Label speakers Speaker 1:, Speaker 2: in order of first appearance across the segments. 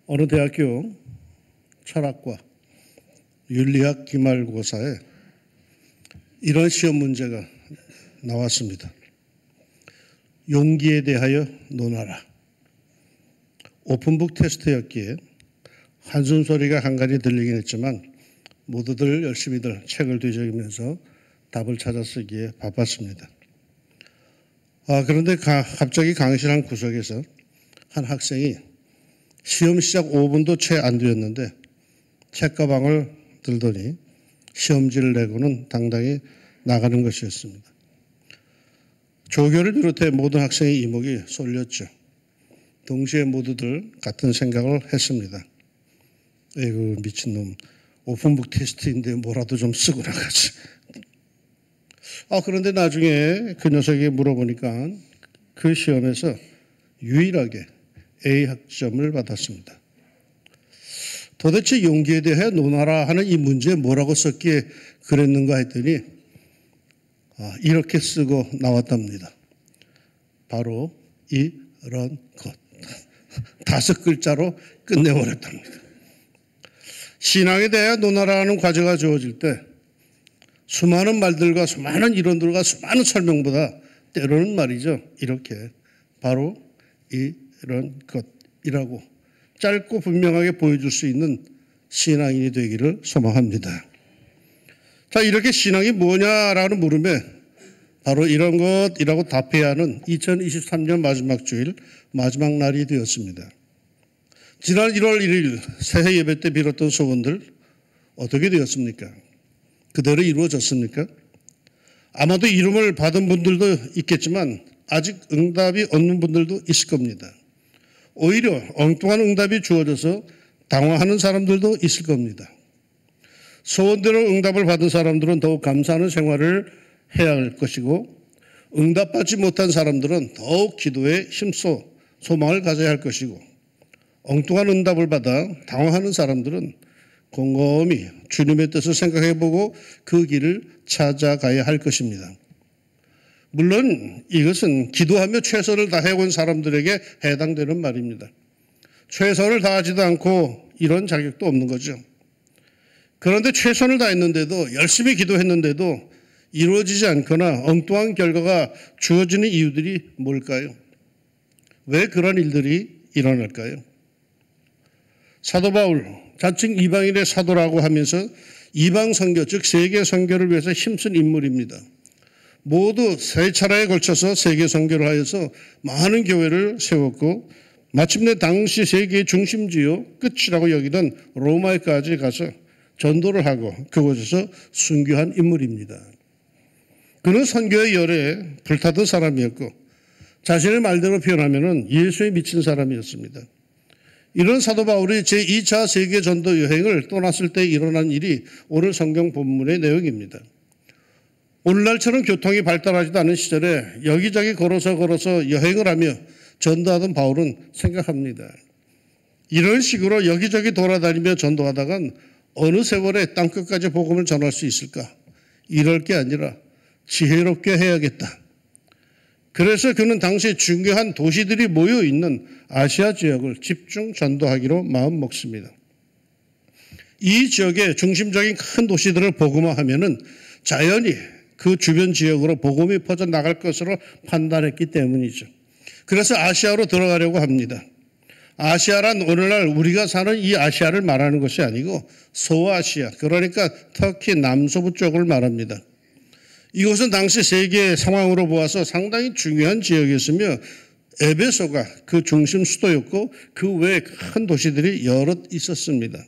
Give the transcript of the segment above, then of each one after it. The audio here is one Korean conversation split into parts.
Speaker 1: 어느 대학교 철학과 윤리학 기말고사에 이런 시험 문제가 나왔습니다. 용기에 대하여 논하라. 오픈북 테스트였기에 한숨 소리가 간간히 들리긴 했지만 모두들 열심히들 책을 뒤적이면서 답을 찾아 쓰기에 바빴습니다. 그런데 갑자기 강의실 한 구석에서 한 학생이 시험 시작 5분도 채 안 되었는데 책가방을 들더니 시험지를 내고는 당당히 나가는 것이었습니다. 조교를 비롯해 모든 학생의 이목이 쏠렸죠. 동시에 모두들 같은 생각을 했습니다. 에이구 미친놈, 오픈북 테스트인데 뭐라도 좀 쓰고 나가지. 그런데 나중에 그 녀석에게 물어보니까 그 시험에서 유일하게 A 학점을 받았습니다. 도대체 용기에 대해 논하라 하는 이 문제에 뭐라고 썼기에 그랬는가 했더니 이렇게 쓰고 나왔답니다. 바로 이런 것. 5글자로 끝내버렸답니다. 신앙에 대해 논하라는 과제가 주어질 때 수많은 말들과 수많은 이론들과 수많은 설명보다 때로는 말이죠. 이렇게 바로 이런 것이라고 짧고 분명하게 보여줄 수 있는 신앙인이 되기를 소망합니다. 자, 이렇게 신앙이 뭐냐라는 물음에 바로 이런 것이라고 답해야 하는 2023년 마지막 주일, 마지막 날이 되었습니다. 지난 1월 1일 새해 예배 때 빌었던 소원들 어떻게 되었습니까? 그대로 이루어졌습니까? 아마도 이름을 받은 분들도 있겠지만 아직 응답이 없는 분들도 있을 겁니다. 오히려 엉뚱한 응답이 주어져서 당황하는 사람들도 있을 겁니다. 소원대로 응답을 받은 사람들은 더욱 감사하는 생활을 해야 할 것이고 응답받지 못한 사람들은 더욱 기도에 힘써 소망을 가져야 할 것이고 엉뚱한 응답을 받아 당황하는 사람들은 곰곰이 주님의 뜻을 생각해보고 그 길을 찾아가야 할 것입니다. 물론 이것은 기도하며 최선을 다해온 사람들에게 해당되는 말입니다. 최선을 다하지도 않고 이런 자격도 없는 거죠. 그런데 최선을 다했는데도 열심히 기도했는데도 이루어지지 않거나 엉뚱한 결과가 주어지는 이유들이 뭘까요? 왜 그런 일들이 일어날까요? 사도 바울, 자칭 이방인의 사도라고 하면서 이방 선교, 즉 세계 선교를 위해서 힘쓴 인물입니다. 모두 3차례에 걸쳐서 세계 선교를 하여서 많은 교회를 세웠고 마침내 당시 세계의 중심지요 끝이라고 여기던 로마에까지 가서 전도를 하고 그곳에서 순교한 인물입니다. 그는 선교의 열에 불타던 사람이었고 자신의 말대로 표현하면 예수에 미친 사람이었습니다. 이런 사도 바울이 제2차 세계 전도 여행을 떠났을 때 일어난 일이 오늘 성경 본문의 내용입니다. 오늘날처럼 교통이 발달하지도 않은 시절에 여기저기 걸어서 여행을 하며 전도하던 바울은 생각합니다. 이런 식으로 여기저기 돌아다니며 전도하다간 어느 세월에 땅끝까지 복음을 전할 수 있을까? 이럴 게 아니라 지혜롭게 해야겠다. 그래서 그는 당시 중요한 도시들이 모여있는 아시아 지역을 집중 전도하기로 마음먹습니다. 이 지역의 중심적인 큰 도시들을 복음화하면은 자연히 그 주변 지역으로 복음이 퍼져나갈 것으로 판단했기 때문이죠. 그래서 아시아로 들어가려고 합니다. 아시아란 오늘날 우리가 사는 이 아시아를 말하는 것이 아니고 소아시아, 그러니까 터키 남서부 쪽을 말합니다. 이곳은 당시 세계 상황으로 보아서 상당히 중요한 지역이었으며 에베소가 그 중심 수도였고 그 외에 큰 도시들이 여럿 있었습니다.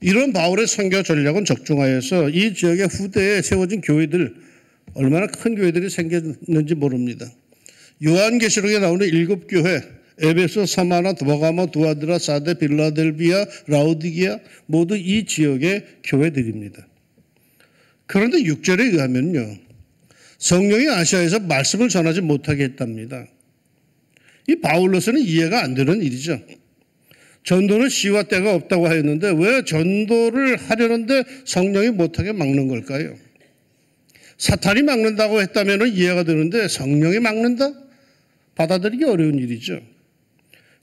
Speaker 1: 이런 바울의 선교 전략은 적중하여서 이 지역의 후대에 세워진 교회들, 얼마나 큰 교회들이 생겼는지 모릅니다. 요한계시록에 나오는 7교회, 에베소, 서마나, 버가모, 두아드라, 사데, 빌라델비아, 라우디게아 모두 이 지역의 교회들입니다. 그런데 6절에 의하면요, 성령이 아시아에서 말씀을 전하지 못하게 했답니다. 이 바울로서는 이해가 안 되는 일이죠. 전도는 시와 때가 없다고 하였는데 왜 전도를 하려는데 성령이 못하게 막는 걸까요? 사탄이 막는다고 했다면 이해가 되는데 성령이 막는다? 받아들이기 어려운 일이죠.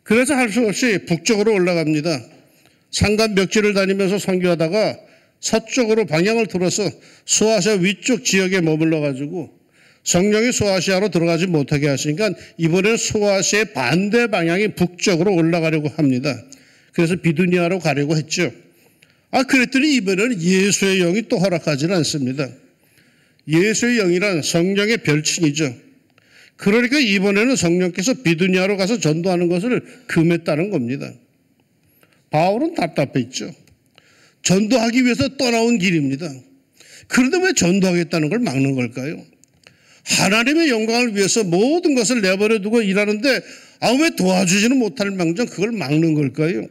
Speaker 1: 그래서 할 수 없이 북쪽으로 올라갑니다. 산간 멱지를 다니면서 선교하다가 서쪽으로 방향을 틀어서 소아시아 위쪽 지역에 머물러 가지고 성령이 소아시아로 들어가지 못하게 하시니까 이번에는 소아시아의 반대 방향이 북쪽으로 올라가려고 합니다. 그래서 비두니아로 가려고 했죠. 그랬더니 이번에는 예수의 영이 또 허락하지는 않습니다. 예수의 영이란 성령의 별칭이죠. 그러니까 이번에는 성령께서 비두니아로 가서 전도하는 것을 금했다는 겁니다. 바울은 답답했죠. 전도하기 위해서 떠나온 길입니다. 그런데 왜 전도하겠다는 걸 막는 걸까요? 하나님의 영광을 위해서 모든 것을 내버려 두고 일하는데 왜 도와주지는 못할 망정 그걸 막는 걸까요?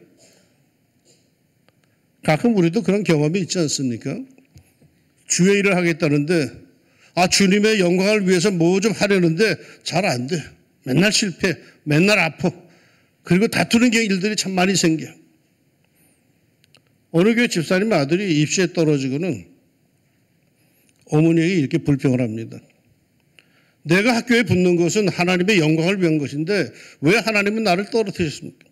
Speaker 1: 가끔 우리도 그런 경험이 있지 않습니까? 주의 일을 하겠다는데 주님의 영광을 위해서 뭐 좀 하려는데 잘 안 돼. 맨날 실패, 맨날 아파. 그리고 다투는 일들이 참 많이 생겨. 어느 교회 집사님 아들이 입시에 떨어지고는 어머니에게 이렇게 불평을 합니다. 내가 학교에 붙는 것은 하나님의 영광을 위한 것인데 왜 하나님은 나를 떨어뜨렸습니까?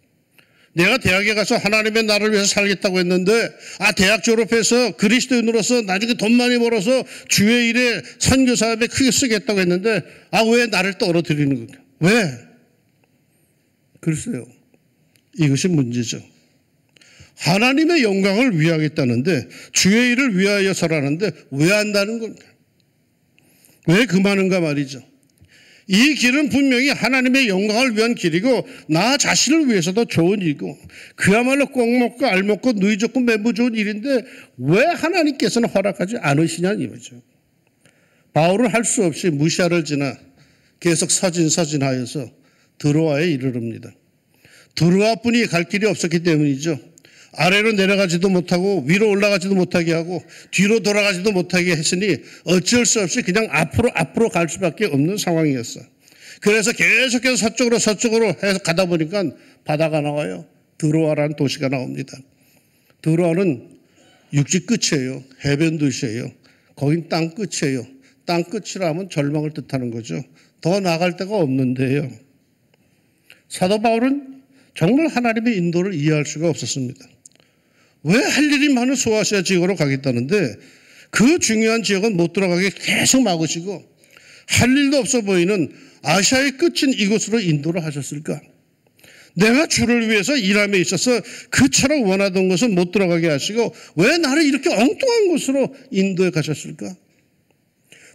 Speaker 1: 내가 대학에 가서 하나님의 나라를 위해서 살겠다고 했는데 대학 졸업해서 그리스도인으로서 나중에 돈 많이 벌어서 주의 일에 선교 사업에 크게 쓰겠다고 했는데 왜 나를 떨어뜨리는 겁니까? 왜? 글쎄요. 이것이 문제죠. 하나님의 영광을 위하겠다는데 주의 일을 위하여서라는데 왜 한다는 겁니까? 왜 금하는가 말이죠. 이 길은 분명히 하나님의 영광을 위한 길이고 나 자신을 위해서도 좋은 일이고 그야말로 꼭 먹고 알 먹고 누이 좋고 매부 좋은 일인데 왜 하나님께서는 허락하지 않으시냐는 이거죠. 바울은 할 수 없이 무시하를 지나 계속 서진하여서 드로아에 이르릅니다. 드로아뿐이 갈 길이 없었기 때문이죠. 아래로 내려가지도 못하고 위로 올라가지도 못하게 하고 뒤로 돌아가지도 못하게 했으니 어쩔 수 없이 그냥 앞으로 갈 수밖에 없는 상황이었어. 그래서 계속해서 서쪽으로 해서 가다 보니까 바다가 나와요. 드로아라는 도시가 나옵니다. 드로아는 육지 끝이에요. 해변 도시예요. 거긴 땅 끝이에요. 땅 끝이라 하면 절망을 뜻하는 거죠. 더 나갈 데가 없는데요. 사도 바울은 정말 하나님의 인도를 이해할 수가 없었습니다. 왜 할 일이 많은 소아시아 지역으로 가겠다는데 그 중요한 지역은 못 들어가게 계속 막으시고 할 일도 없어 보이는 아시아의 끝인 이곳으로 인도를 하셨을까? 내가 주를 위해서 일함에 있어서 그처럼 원하던 것은 못 들어가게 하시고 왜 나를 이렇게 엉뚱한 곳으로 인도해 가셨을까?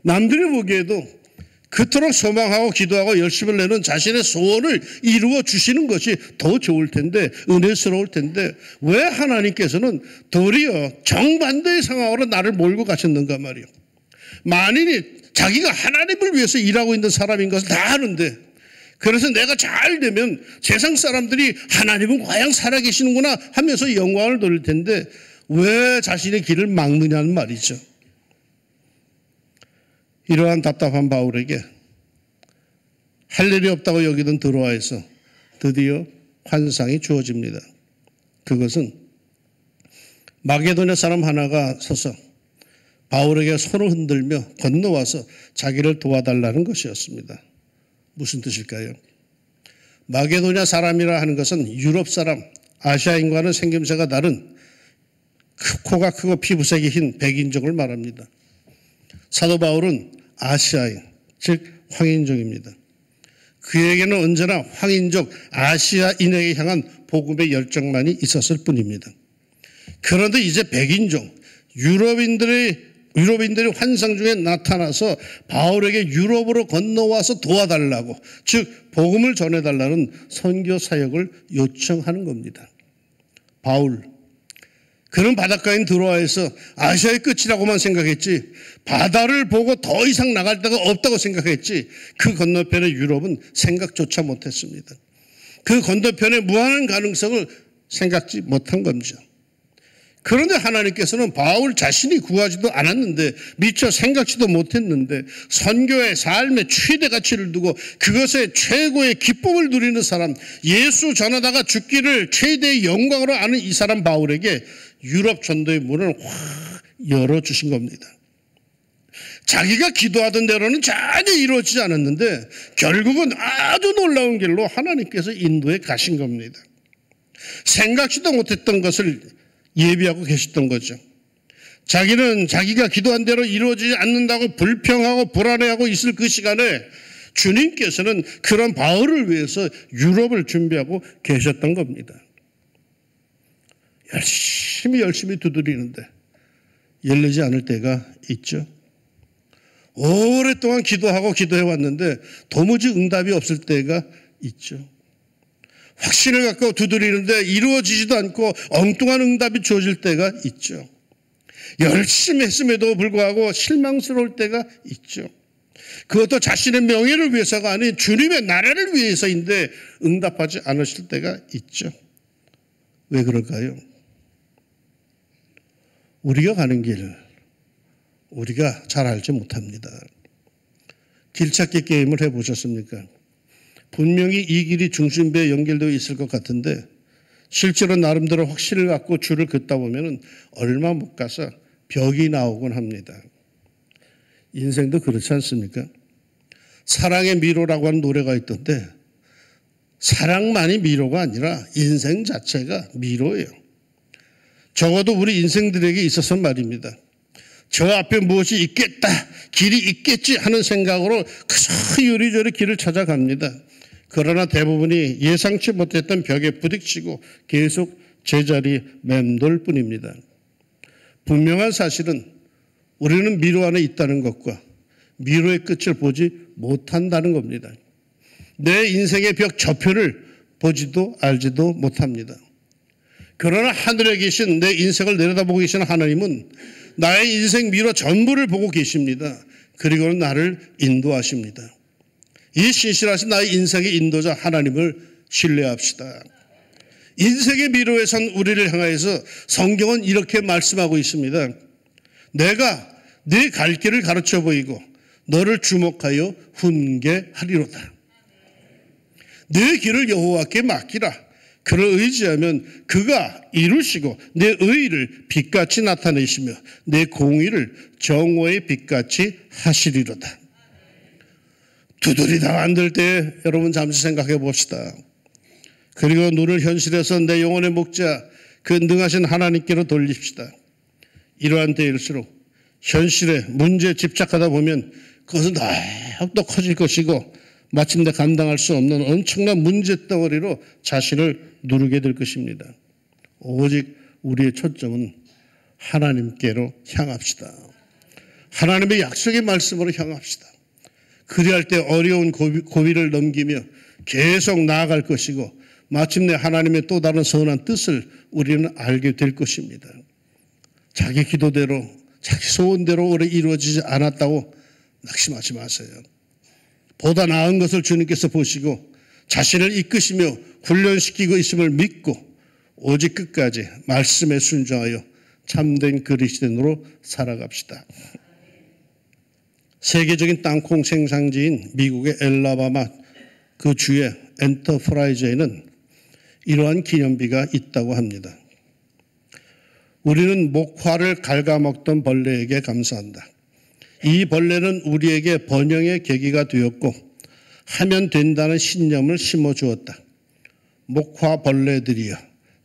Speaker 1: 남들이 보기에도 그토록 소망하고 기도하고 열심을 내는 자신의 소원을 이루어 주시는 것이 더 좋을 텐데 은혜스러울 텐데 왜 하나님께서는 도리어 정반대의 상황으로 나를 몰고 가셨는가 말이요. 만인이 자기가 하나님을 위해서 일하고 있는 사람인 것을 다 아는데 그래서 내가 잘 되면 세상 사람들이 하나님은 과연 살아계시는구나 하면서 영광을 돌릴 텐데 왜 자신의 길을 막느냐는 말이죠. 이러한 답답한 바울에게 할 일이 없다고 여기던 드로아에서 드디어 환상이 주어집니다. 그것은 마게도냐 사람 하나가 서서 바울에게 손을 흔들며 건너와서 자기를 도와달라는 것이었습니다. 무슨 뜻일까요? 마게도냐 사람이라 하는 것은 유럽 사람, 아시아인과는 생김새가 다른 코가 크고 피부색이 흰 백인종을 말합니다. 사도 바울은 아시아인, 즉 황인족입니다. 그에게는 언제나 황인족 아시아인에게 향한 복음의 열정만이 있었을 뿐입니다. 그런데 이제 백인종, 유럽인들이 환상 중에 나타나서 바울에게 유럽으로 건너와서 도와달라고, 즉 복음을 전해달라는 선교 사역을 요청하는 겁니다. 바울, 그는 바닷가인 드로아에서 아시아의 끝이라고만 생각했지 바다를 보고 더 이상 나갈 데가 없다고 생각했지 그 건너편의 유럽은 생각조차 못했습니다. 그 건너편의 무한한 가능성을 생각지 못한 겁니다. 그런데 하나님께서는 바울 자신이 구하지도 않았는데 미처 생각지도 못했는데 선교의 삶의 최대 가치를 두고 그것에 최고의 기쁨을 누리는 사람, 예수 전하다가 죽기를 최대의 영광으로 아는 이 사람 바울에게 유럽 전도의 문을 확 열어주신 겁니다. 자기가 기도하던 대로는 전혀 이루어지지 않았는데 결국은 아주 놀라운 길로 하나님께서 인도해 가신 겁니다. 생각지도 못했던 것을 예비하고 계셨던 거죠. 자기는 자기가 기도한 대로 이루어지지 않는다고 불평하고 불안해하고 있을 그 시간에 주님께서는 그런 바울을 위해서 유럽을 준비하고 계셨던 겁니다. 열심히 두드리는데 열리지 않을 때가 있죠. 오랫동안 기도하고 기도해 왔는데 도무지 응답이 없을 때가 있죠. 확신을 갖고 두드리는데 이루어지지도 않고 엉뚱한 응답이 주어질 때가 있죠. 열심히 했음에도 불구하고 실망스러울 때가 있죠. 그것도 자신의 명예를 위해서가 아닌 주님의 나라를 위해서인데 응답하지 않으실 때가 있죠. 왜 그럴까요? 우리가 가는 길, 우리가 잘 알지 못합니다. 길찾기 게임을 해보셨습니까? 분명히 이 길이 중심부에 연결되어 있을 것 같은데 실제로 나름대로 확신을 갖고 줄을 긋다 보면 얼마 못 가서 벽이 나오곤 합니다. 인생도 그렇지 않습니까? 사랑의 미로라고 하는 노래가 있던데 사랑만이 미로가 아니라 인생 자체가 미로예요. 적어도 우리 인생들에게 있어서 말입니다. 저 앞에 무엇이 있겠다, 길이 있겠지 하는 생각으로 그저 요리조리 길을 찾아갑니다. 그러나 대부분이 예상치 못했던 벽에 부딪히고 계속 제자리 맴돌 뿐입니다. 분명한 사실은 우리는 미로 안에 있다는 것과 미로의 끝을 보지 못한다는 겁니다. 내 인생의 벽 저편을 보지도 알지도 못합니다. 그러나 하늘에 계신 내 인생을 내려다보고 계신 하나님은 나의 인생 미로 전부를 보고 계십니다. 그리고는 나를 인도하십니다. 이 신실하신 나의 인생의 인도자 하나님을 신뢰합시다. 인생의 미로에 선 우리를 향하여서 성경은 이렇게 말씀하고 있습니다. 내가 네 갈 길을 가르쳐 보이고 너를 주목하여 훈계하리로다. 네 길을 여호와께 맡기라. 그를 의지하면 그가 이루시고 내 의를 빛같이 나타내시며 내 공의를 정오의 빛같이 하시리로다. 두드리다가 안 될 때 여러분 잠시 생각해 봅시다. 그리고 눈을 현실에서 내 영혼의 목자 그 능하신 하나님께로 돌립시다. 이러한 때일수록 현실에 문제에 집착하다 보면 그것은 더욱더 커질 것이고 마침내 감당할 수 없는 엄청난 문제덩어리로 자신을 누르게 될 것입니다. 오직 우리의 초점은 하나님께로 향합시다. 하나님의 약속의 말씀으로 향합시다. 그리할 때 어려운 고비를 넘기며 계속 나아갈 것이고 마침내 하나님의 또 다른 선한 뜻을 우리는 알게 될 것입니다. 자기 기도대로 자기 소원대로 오래 이루어지지 않았다고 낙심하지 마세요. 보다 나은 것을 주님께서 보시고 자신을 이끄시며 훈련시키고 있음을 믿고 오직 끝까지 말씀에 순종하여 참된 그리스도인으로 살아갑시다. 세계적인 땅콩 생산지인 미국의 엘라바마 그 주의 엔터프라이즈에는 이러한 기념비가 있다고 합니다. 우리는 목화를 갉아먹던 벌레에게 감사한다. 이 벌레는 우리에게 번영의 계기가 되었고 하면 된다는 신념을 심어주었다. 목화 벌레들이여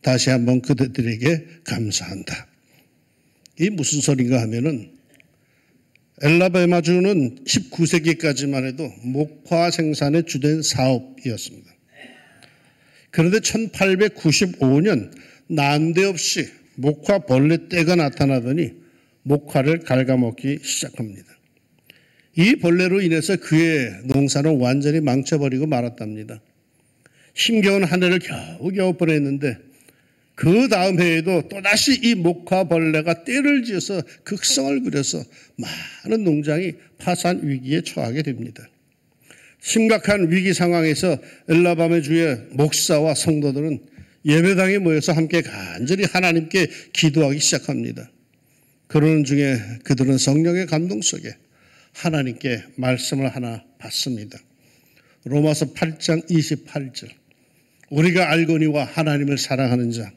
Speaker 1: 다시 한번 그들에게 감사한다. 이 무슨 소린가 하면은 엘라바마주는 19세기까지만 해도 목화 생산의 주된 사업이었습니다. 그런데 1895년 난데없이 목화 벌레 떼가 나타나더니 목화를 갉아먹기 시작합니다. 이 벌레로 인해서 그의 농사는 완전히 망쳐버리고 말았답니다. 힘겨운 한 해를 겨우겨우 보냈는데 그 다음 해에도 또다시 이 목화 벌레가 떼를 지어서 극성을 부려서 많은 농장이 파산 위기에 처하게 됩니다. 심각한 위기 상황에서 엘라바마주의 목사와 성도들은 예배당에 모여서 함께 간절히 하나님께 기도하기 시작합니다. 그러는 중에 그들은 성령의 감동 속에 하나님께 말씀을 하나 받습니다. 로마서 8장 28절 우리가 알거니와 하나님을 사랑하는 자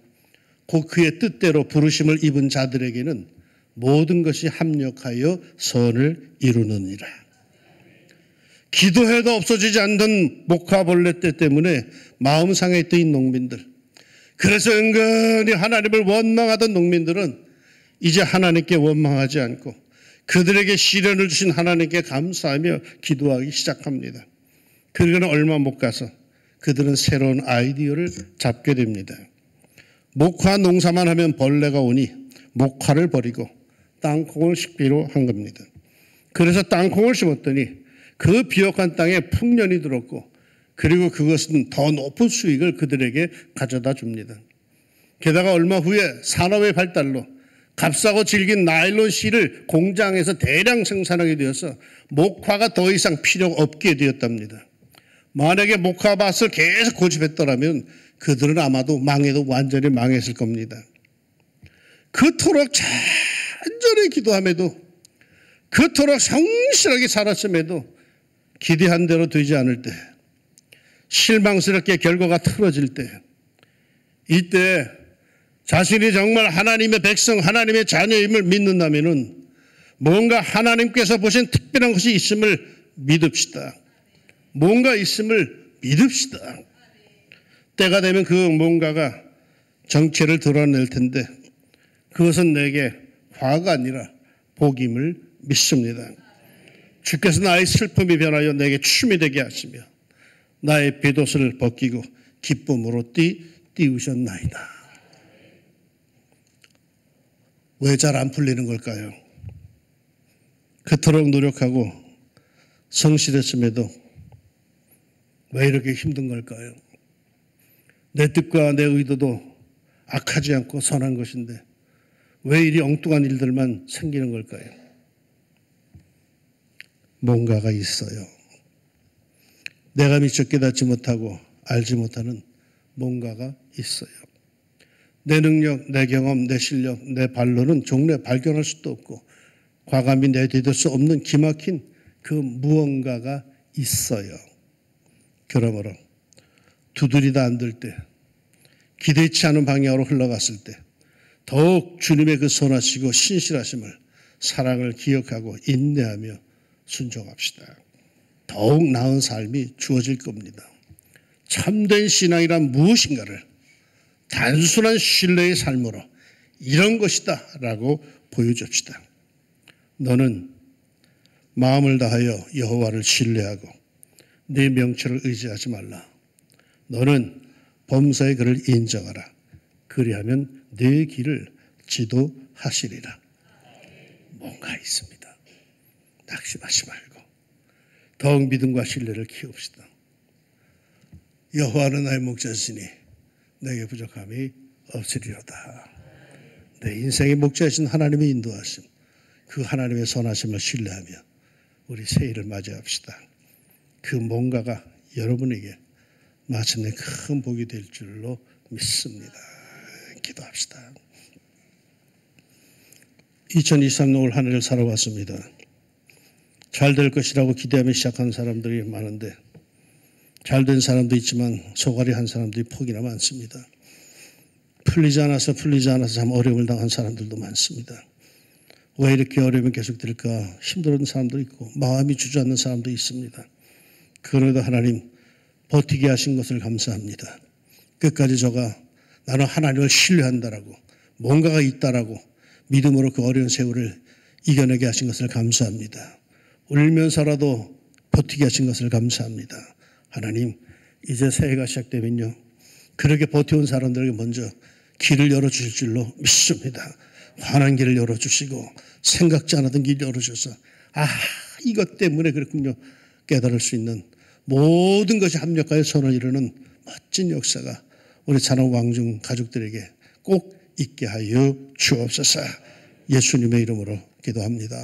Speaker 1: 곧 그의 뜻대로 부르심을 입은 자들에게는 모든 것이 합력하여 선을 이루느니라. 기도해도 없어지지 않던 목화벌레 때 때문에 마음 상했던 이 농민들, 그래서 은근히 하나님을 원망하던 농민들은 이제 하나님께 원망하지 않고 그들에게 시련을 주신 하나님께 감사하며 기도하기 시작합니다. 그러고는 얼마 못 가서 그들은 새로운 아이디어를 잡게 됩니다. 목화 농사만 하면 벌레가 오니 목화를 버리고 땅콩을 심기로 한 겁니다. 그래서 땅콩을 심었더니 그 비옥한 땅에 풍년이 들었고, 그리고 그것은 더 높은 수익을 그들에게 가져다 줍니다. 게다가 얼마 후에 산업의 발달로 값싸고 질긴 나일론 실을 공장에서 대량 생산하게 되어서 목화가 더 이상 필요가 없게 되었답니다. 만약에 목화밭을 계속 고집했더라면 그들은 아마도 망해도 완전히 망했을 겁니다. 그토록 간절히 기도함에도, 그토록 성실하게 살았음에도 기대한 대로 되지 않을 때, 실망스럽게 결과가 틀어질 때, 이때 자신이 정말 하나님의 백성, 하나님의 자녀임을 믿는다면 뭔가 하나님께서 보신 특별한 것이 있음을 믿읍시다. 뭔가 있음을 믿읍시다. 때가 되면 그 뭔가가 정체를 드러낼 텐데 그것은 내게 화가 아니라 복임을 믿습니다. 주께서 나의 슬픔이 변하여 내게 춤이 되게 하시며 나의 겉옷을 벗기고 기쁨으로 띄우셨나이다. 왜 잘 안 풀리는 걸까요? 그토록 노력하고 성실했음에도 왜 이렇게 힘든 걸까요? 내 뜻과 내 의도도 악하지 않고 선한 것인데 왜 이리 엉뚱한 일들만 생기는 걸까요? 뭔가가 있어요. 내가 미처 깨닫지 못하고 알지 못하는 뭔가가 있어요. 내 능력, 내 경험, 내 실력, 내 발로는 종래 발견할 수도 없고 과감히 내디딜 수 없는 기막힌 그 무언가가 있어요. 그러므로 두드리다 안 될 때, 기대치 않은 방향으로 흘러갔을 때 더욱 주님의 그 선하시고 신실하심을, 사랑을 기억하고 인내하며 순종합시다. 더욱 나은 삶이 주어질 겁니다. 참된 신앙이란 무엇인가를 단순한 신뢰의 삶으로 이런 것이다 라고 보여줍시다. 너는 마음을 다하여 여호와를 신뢰하고 네 명철을 의지하지 말라. 너는 범사의 그를 인정하라. 그리하면 네 길을 지도하시리라. 뭔가 있습니다. 낙심하지 말고 더욱 믿음과 신뢰를 키웁시다. 여호와는 나의 목자시니 내게 부족함이 없으리로다. 내 인생의 목자이신 하나님의 인도하심, 그 하나님의 선하심을 신뢰하며 우리 새해를 맞이합시다. 그 뭔가가 여러분에게 마침내 큰 복이 될 줄로 믿습니다. 기도합시다. 2023년 올 한 해를 살아왔습니다. 잘 될 것이라고 기대하며 시작한 사람들이 많은데 잘 된 사람도 있지만 소갈이 한 사람들이 폭이나 많습니다. 풀리지 않아서 참 어려움을 당한 사람들도 많습니다. 왜 이렇게 어려움이 계속될까 힘들은 사람도 있고 마음이 주저앉는 사람도 있습니다. 그러나 하나님 버티게 하신 것을 감사합니다. 끝까지 저가 나는 하나님을 신뢰한다라고 뭔가가 있다라고 믿음으로 그 어려운 세월을 이겨내게 하신 것을 감사합니다. 울면서라도 버티게 하신 것을 감사합니다. 하나님, 이제 새해가 시작되면요, 그렇게 버텨온 사람들에게 먼저 길을 열어주실 줄로 믿습니다. 환한 길을 열어주시고 생각지 않았던 길을 열어주셔서 이것 때문에 그렇군요 깨달을 수 있는 모든 것이 합력하여 선을 이루는 멋진 역사가 우리 찬원 왕중 가족들에게 꼭 있게 하여 주옵소서. 예수님의 이름으로 기도합니다.